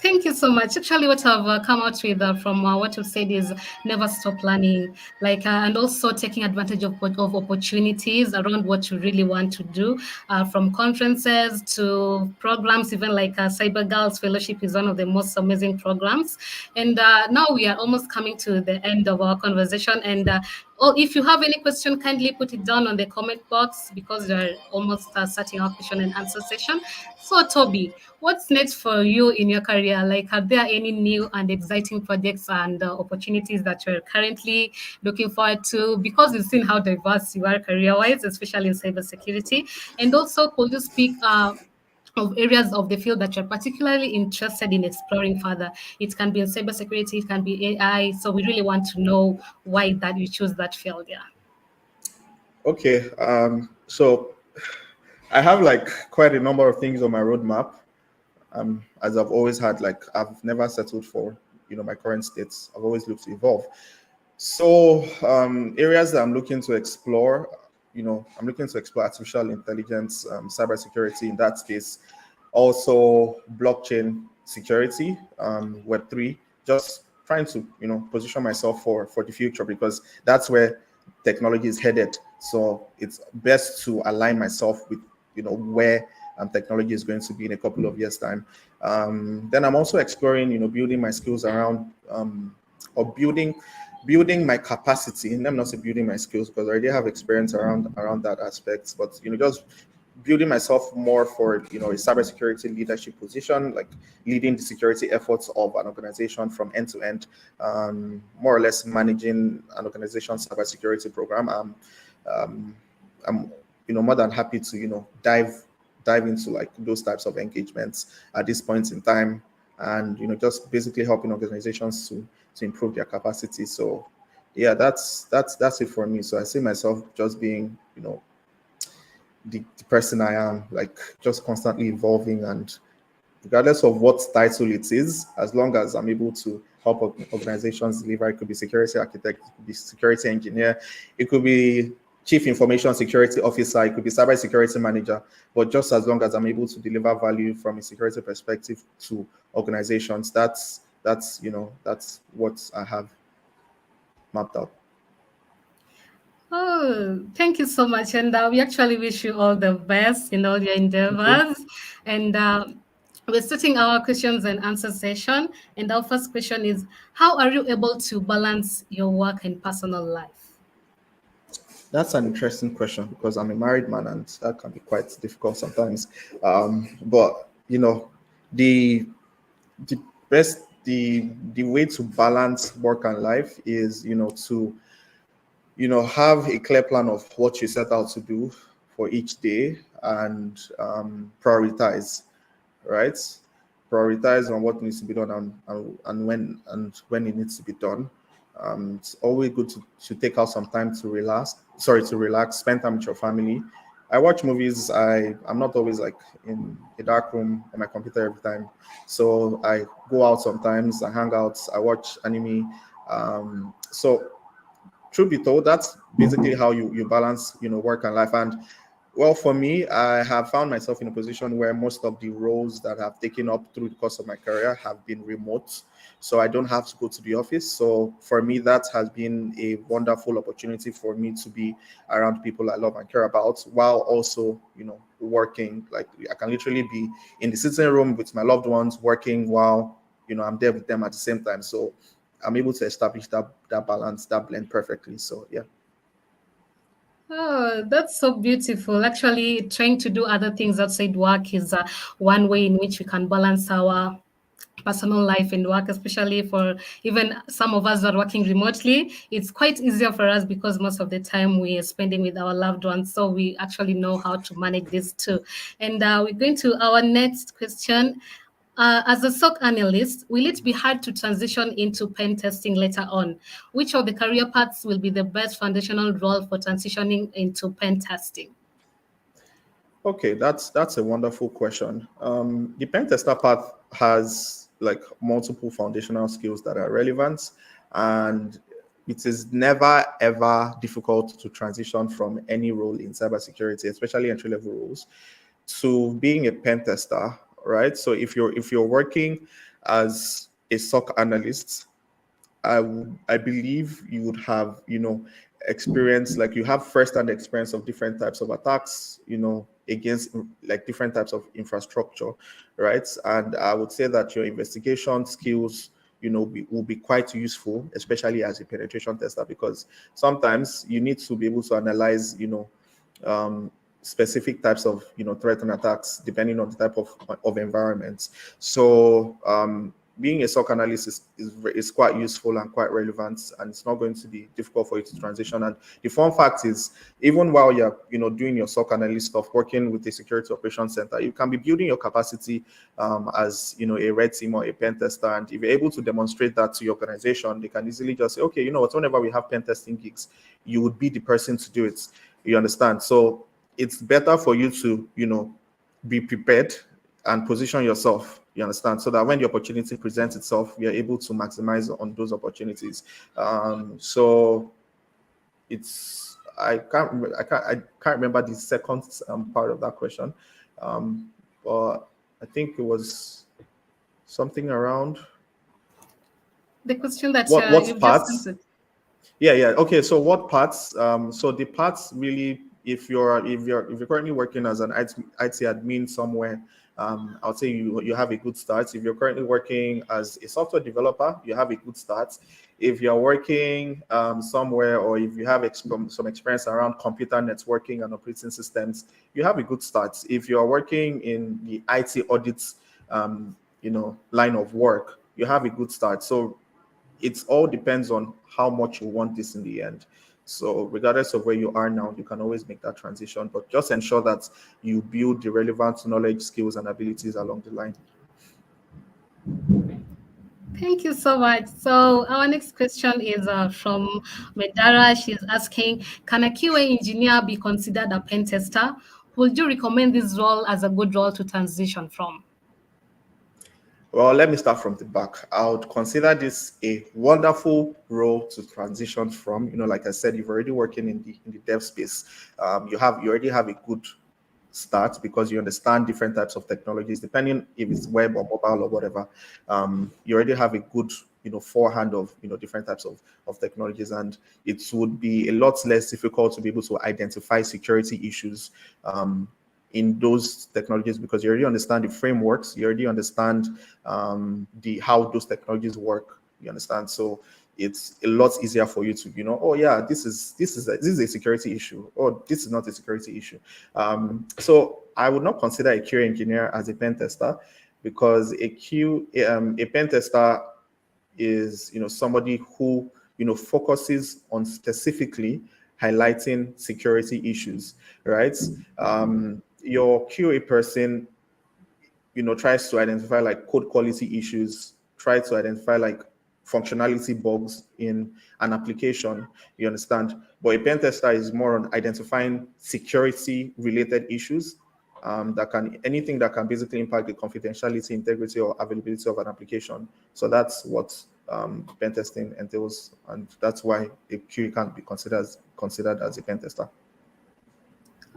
Thank you so much. Actually, what I've come out with from what you've said is never stop learning, and also taking advantage of opportunities around what you really want to do, from conferences to programs, even like Cyber Girls Fellowship is one of the most amazing programs. And now we are almost coming to the end of our conversation. And if you have any question, kindly put it down on the comment box because we're almost starting our question and answer session. So, Toby, what's next for you in your career? Like, are there any new and exciting projects and opportunities that you're currently looking forward to? Because we've seen how diverse you are career-wise, especially in cybersecurity. And also, could you speak of areas of the field that you're particularly interested in exploring further? It can be in cybersecurity, it can be AI. So we really want to know why that you choose that field. Yeah. Okay, so I have like quite a number of things on my roadmap. As I've always had, like I've never settled for my current states. I've always looked to evolve. So areas that I'm looking to explore, I'm looking to explore artificial intelligence, cybersecurity in that space, also blockchain security, Web3. Just trying to position myself for the future because that's where technology is headed. So it's best to align myself with where technology is going to be in a couple of years time. Then I'm also exploring building my skills around or building my capacity. And I'm not saying building my skills because I already have experience around that aspect, but just building myself more for a cybersecurity leadership position, like leading the security efforts of an organization from end to end, more or less managing an organization's cybersecurity program. Um, I'm more than happy to dive into like those types of engagements at this point in time, and just basically helping organizations to improve their capacity. So yeah, that's it for me. So I see myself just being the person I am, like just constantly evolving, and regardless of what title it is, as long as I'm able to help organizations deliver, it could be security architect, it could be security engineer, it could be chief information security officer, it could be cyber security manager, but just as long as I'm able to deliver value from a security perspective to organizations, that's what I have mapped out. Oh, thank you so much. And we actually wish you all the best in all your Thank you. endeavors. And we're starting our questions and answer session. And our first question is: how are you able to balance your work and personal life? That's an interesting question because I'm a married man and that can be quite difficult sometimes. But the the the way to balance work and life is to have a clear plan of what you set out to do for each day and prioritize, right? Prioritize on what needs to be done and when it needs to be done. It's always good to take out some time to relax, spend time with your family. I watch movies. I'm not always like in a dark room on my computer every time. So I go out sometimes, I hang out, I watch anime. So truth be told, that's basically how you balance work and life. And well, for me, I have found myself in a position where most of the roles that I've taken up through the course of my career have been remote, so I don't have to go to the office. So for me, that has been a wonderful opportunity for me to be around people I love and care about, while also working. Like I can literally be in the sitting room with my loved ones working while I'm there with them at the same time. So I'm able to establish that balance, that blend perfectly. So yeah. Oh, that's so beautiful. Actually, trying to do other things outside work is one way in which we can balance our personal life and work, especially for even some of us that are working remotely. It's quite easier for us because most of the time we are spending with our loved ones. So we actually know how to manage this too. And we're going to our next question. As a SOC analyst, will it be hard to transition into pen testing later on? Which of the career paths will be the best foundational role for transitioning into pen testing? Okay, that's a wonderful question. The pen tester path has like multiple foundational skills that are relevant, and it is never ever difficult to transition from any role in cybersecurity, especially entry level roles, to being a pen tester, right? So if you're working as a SOC analyst, I believe you would have, experience, like you have first-hand experience of different types of attacks, against like different types of infrastructure, right? And I would say that your investigation skills, will be quite useful, especially as a penetration tester, because sometimes you need to be able to analyze, um, specific types of, threat and attacks depending on the type of environments. So being a SOC analyst is quite useful and quite relevant, and it's not going to be difficult for you to transition. And the fun fact is, even while you're doing your SOC analyst stuff, working with the security operations center, you can be building your capacity as a red team or a pen tester. And if you're able to demonstrate that to your organization, they can easily just say, okay, whenever we have pen testing gigs, you would be the person to do it. You understand? So it's better for you to be prepared and position yourself, you understand, so that when the opportunity presents itself, you're able to maximize on those opportunities. So it's I can't remember the second part of that question, but I think it was something around The question that what you've just parts. answered. Yeah. Okay. So what parts? So the parts really, if you're currently working as an IT admin somewhere, I'll say you have a good start. If you're currently working as a software developer, you have a good start. If you're working somewhere, or if you have some experience around computer networking and operating systems, you have a good start. If you're working in the IT audits, line of work, you have a good start. So it all depends on how much you want this in the end. So regardless of where you are now, you can always make that transition, but just ensure that you build the relevant knowledge, skills, and abilities along the line. Thank you so much. So our next question is from Medara. She's asking, can a QA engineer be considered a pen tester? Would you recommend this role as a good role to transition from? Well, let me start from the back. I would consider this a wonderful role to transition from. Like I said, you've already working in the dev space. You already have a good start because you understand different types of technologies, depending if it's web or mobile or whatever. You already have a good, forehand of different types of technologies, and it would be a lot less difficult to be able to identify security issues in those technologies, because you already understand the frameworks, you already understand the how those technologies work. You understand? So it's a lot easier for you to, oh yeah, this is a security issue, or this is not a security issue. So I would not consider a QA engineer as a pen tester, because a pen tester is somebody who focuses on specifically highlighting security issues, right? Your QA person tries to identify like code quality issues, try to identify like functionality bugs in an application. You understand? But a pen tester is more on identifying security related issues, that can anything that can basically impact the confidentiality, integrity, or availability of an application. So that's what pen testing entails, and that's why a QA can't be considered as a pen tester.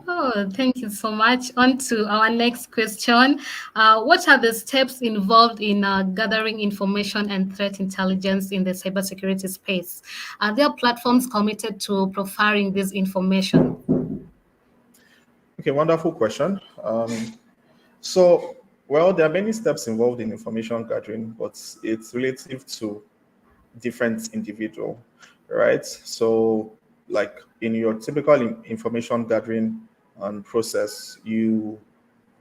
Oh, thank you so much. On to our next question. What are the steps involved in gathering information and threat intelligence in the cybersecurity space? Are there platforms committed to profiling this information? Okay, wonderful question. So, well, there are many steps involved in information gathering, but it's relative to different individual, right? So, like in your typical information gathering process, you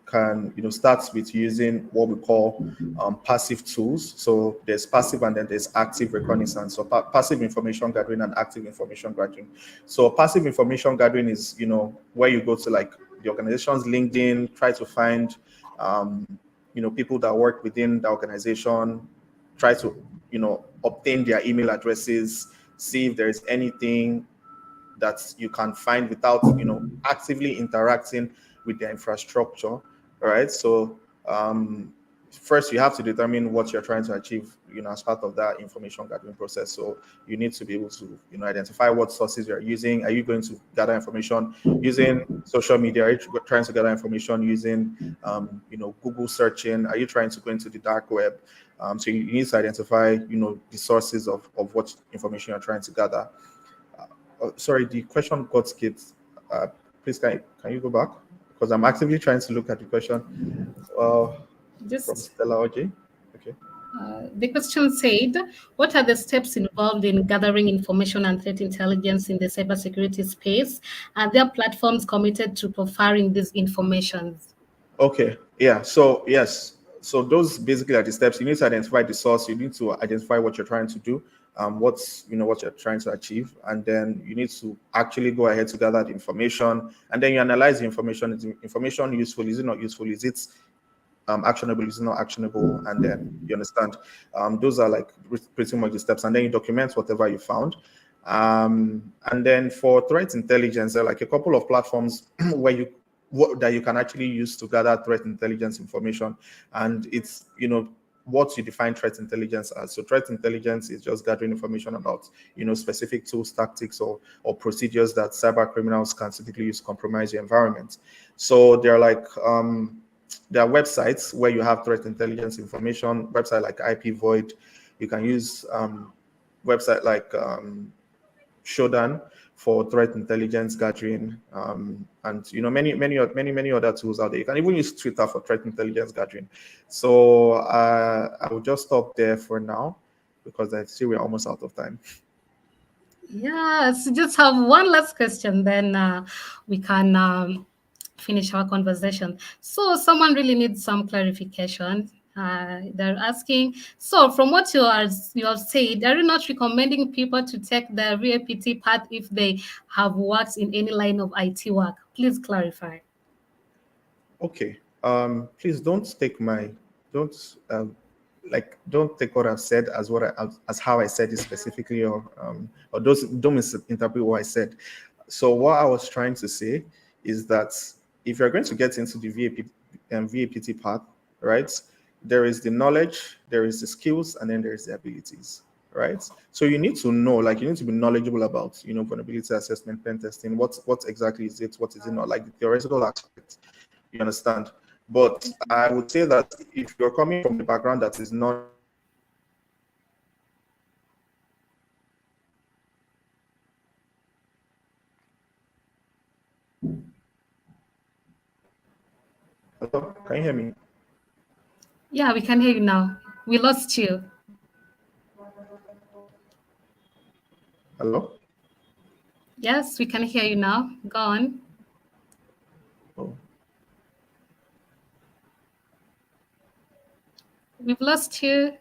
can start with using what we call passive tools. So there's passive and then there's active reconnaissance. So passive information gathering and active information gathering. So passive information gathering is where you go to like the organization's LinkedIn, try to find people that work within the organization, try to obtain their email addresses, see if there is anything that you can find without actively interacting with their infrastructure. All right. So first you have to determine what you're trying to achieve, as part of that information gathering process. So you need to be able to, identify what sources you're using. Are you going to gather information using social media? Are you trying to gather information using, Google searching? Are you trying to go into the dark web? So you need to identify, the sources of what information you're trying to gather. Sorry, the question got skipped. Uh, Please, can you go back? Because I'm actively trying to look at the question. From Just Stella OJ. Okay. the question said, what are the steps involved in gathering information and threat intelligence in the cybersecurity space? Are there platforms committed to profiling these informations? Okay. Yeah. So yes. So those basically are the steps. You need to identify the source. You need to identify what you're trying to do, what you're trying to achieve, and then you need to actually go ahead to gather the information, and then you analyze the information. Is the information useful? Is it not useful? Is it actionable? Is it not actionable? And then you understand. Those are like pretty much the steps, and then you document whatever you found. And then for threat intelligence, there are like a couple of platforms where that you can actually use to gather threat intelligence information, and it's what you define threat intelligence as. So threat intelligence is just gathering information about specific tools, tactics, or procedures that cyber criminals can typically use to compromise your environment. So they're like there are websites where you have threat intelligence information. Website like IP Void, you can use website like Shodan for threat intelligence gathering, and many other tools out there. You can even use Twitter for threat intelligence gathering. So I will just stop there for now because I see we're almost out of time. Yes, just have one last question, then we can finish our conversation. So, someone really needs some clarification. They're asking. So, from what you have said, are you not recommending people to take the VAPT path if they have worked in any line of IT work? Please clarify. Okay. Please don't don't take what I've said as as how I said it specifically, or don't misinterpret what I said. So what I was trying to say is that if you're going to get into the VAPT path, right, there is the knowledge, there is the skills, and then there is the abilities, right? So you need to know, like you need to be knowledgeable about, vulnerability assessment, pen testing. What exactly is it? What is it not? Like the theoretical aspect, you understand? But I would say that if you're coming from the background that is not hello, can you hear me? Yeah, we can hear you now. We lost you. Hello? Yes, we can hear you now. Go on. Oh. We've lost you.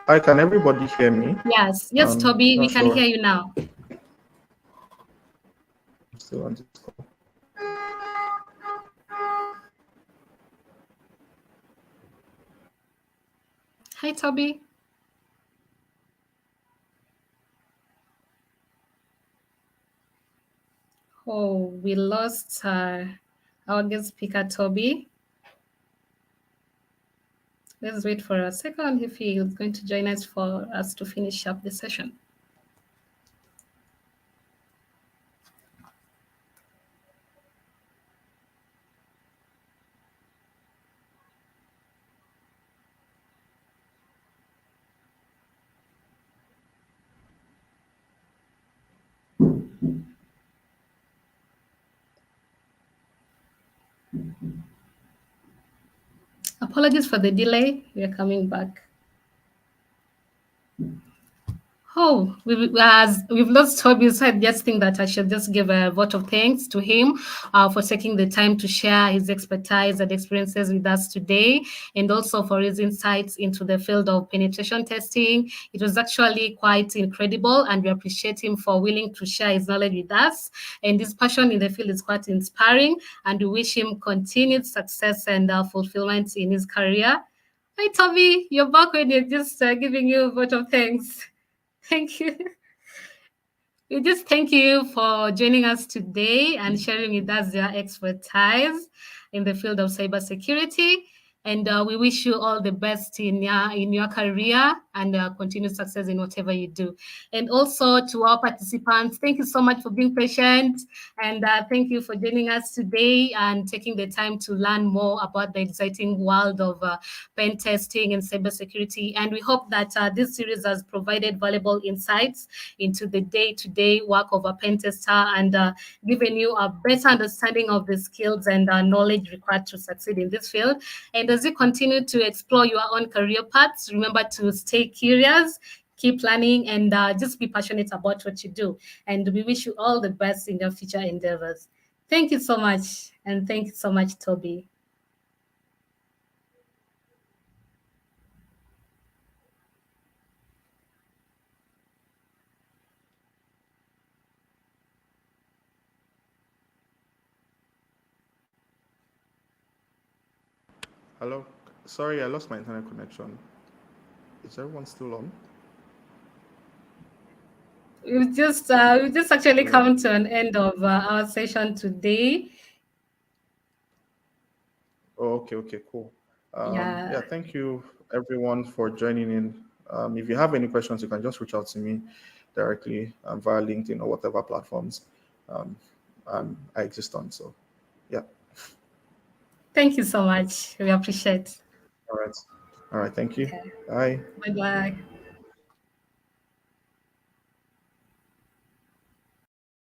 Hi, can everybody hear me? Yes, yes, Toby, we Not can hear sure. you now. I'm still on this call. Hi, Toby. Oh, we lost our guest speaker, Toby. Let's wait for a second if he is going to join us for us to finish up the session. Apologies for the delay. We are coming back. Oh, as we've lost Toby, so I just think that I should just give a vote of thanks to him for taking the time to share his expertise and experiences with us today, and also for his insights into the field of penetration testing. It was actually quite incredible, and we appreciate him for willing to share his knowledge with us. And his passion in the field is quite inspiring, and we wish him continued success and fulfillment in his career. Hi, Toby, you're back when you're just giving you a vote of thanks. Thank you. We just thank you for joining us today and sharing with us your expertise in the field of cybersecurity. And we wish you all the best in your career and continued success in whatever you do. And also to our participants, thank you so much for being patient. And thank you for joining us today and taking the time to learn more about the exciting world of pen testing and cybersecurity. And we hope that this series has provided valuable insights into the day-to-day work of a pen tester and given you a better understanding of the skills and knowledge required to succeed in this field. And as you continue to explore your own career paths, remember to stay curious, keep learning, and just be passionate about what you do. And we wish you all the best in your future endeavors. Thank you so much. And thank you so much, Toby. Hello. Sorry, I lost my internet connection. Is everyone still on? We've just actually Hello. come to an end of our session today. Oh, okay, okay, cool. Yeah. Yeah, thank you everyone for joining in. If you have any questions, you can just reach out to me directly via LinkedIn or whatever platforms um, I exist on. So, yeah. Thank you so much. We appreciate. All right. All right. Thank you. Okay. Bye. Bye bye.